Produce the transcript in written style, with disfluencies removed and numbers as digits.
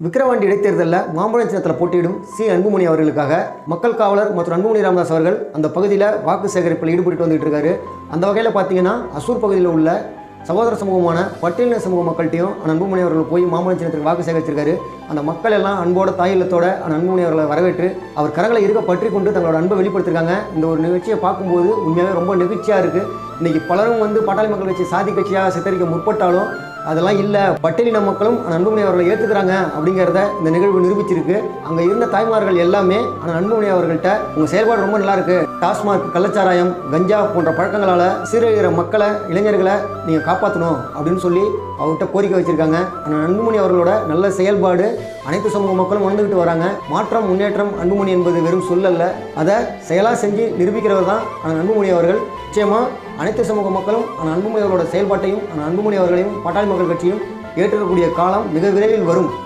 விக்கிரவாண்டி இடைத்தேர்தலில் மாம்பழம் சின்னத்தில் போட்டியிடும் அன்புமணி அவர்களுக்காக மக்கள் காவலர் மற்றும் அன்புமணி ராமதாஸ் அவர்கள் அந்த பகுதியில் வாக்கு சேகரிப்பில் ஈடுபட்டு வந்துட்டு இருக்காரு. அந்த வகையில் பார்த்தீங்கன்னா அசூர் பகுதியில் உள்ள சகோதர சமூகமான பட்டியலின சமூக மக்கள்கிட்டையும் அன்புமணி அவர்கள் போய் மாம்பழம் சின்னத்துக்கு வாக்கு சேகரிச்சிருக்காரு. அந்த மக்கள் எல்லாம் அன்போட தாயில்லத்தோட அன்புமணி அவர்களை வரவேற்று அவர் கரங்களை இருக்க பற்றி கொண்டு தங்களோட அன்பை வெளிப்படுத்திருக்காங்க. இந்த ஒரு நிகழ்ச்சியை பார்க்கும்போது உண்மையாகவே ரொம்ப நெகிழ்ச்சியாக இருக்குது. இன்றைக்கி பலரும் பாட்டாளி மக்கள் கட்சி சாதி கட்சியாக சித்தரிக்க முற்பட்டாலும் அதெல்லாம் இல்லை, பட்டியலின மக்களும் அன்புமணி அவர்களை ஏற்றுக்கிறாங்க அப்படிங்கிறத இந்த நிகழ்வு நிரூபிச்சிருக்கு. அங்கே இருந்த தாய்மார்கள் எல்லாமே அன்புமணி அவர்கள்ட்ட உங்கள் செயல்பாடு ரொம்ப நல்லா இருக்கு, டாஸ்மாக், கள்ளச்சாராயம், கஞ்சா போன்ற பழக்கங்களால் சீரழிகிற மக்களை, இளைஞர்களை நீங்கள் காப்பாற்றணும் அப்படின்னு சொல்லி அவர்கிட்ட கோரிக்கை வச்சுருக்காங்க. அன்புமணி அவர்களோட நல்ல செயல்பாடு அனைத்து சமூக மக்களும் உணர்ந்துக்கிட்டு வராங்க. மாற்றம், முன்னேற்றம் அன்புமணி என்பது வெறும் சொல்லல்ல, அதை செயலாக செஞ்சு நிரூபிக்கிறவர் தான் அன்புமணி அவர்கள். நிச்சயமாக அனைத்து சமூக மக்களும் அன்புமணி அவர்களோட செயல்பாட்டையும் அன்புமணி அவர்களையும் பாட்டாளி மக்கள் கட்சியும் ஏற்றுக்கக்கூடிய காலம் மிக விரைவில் வரும்.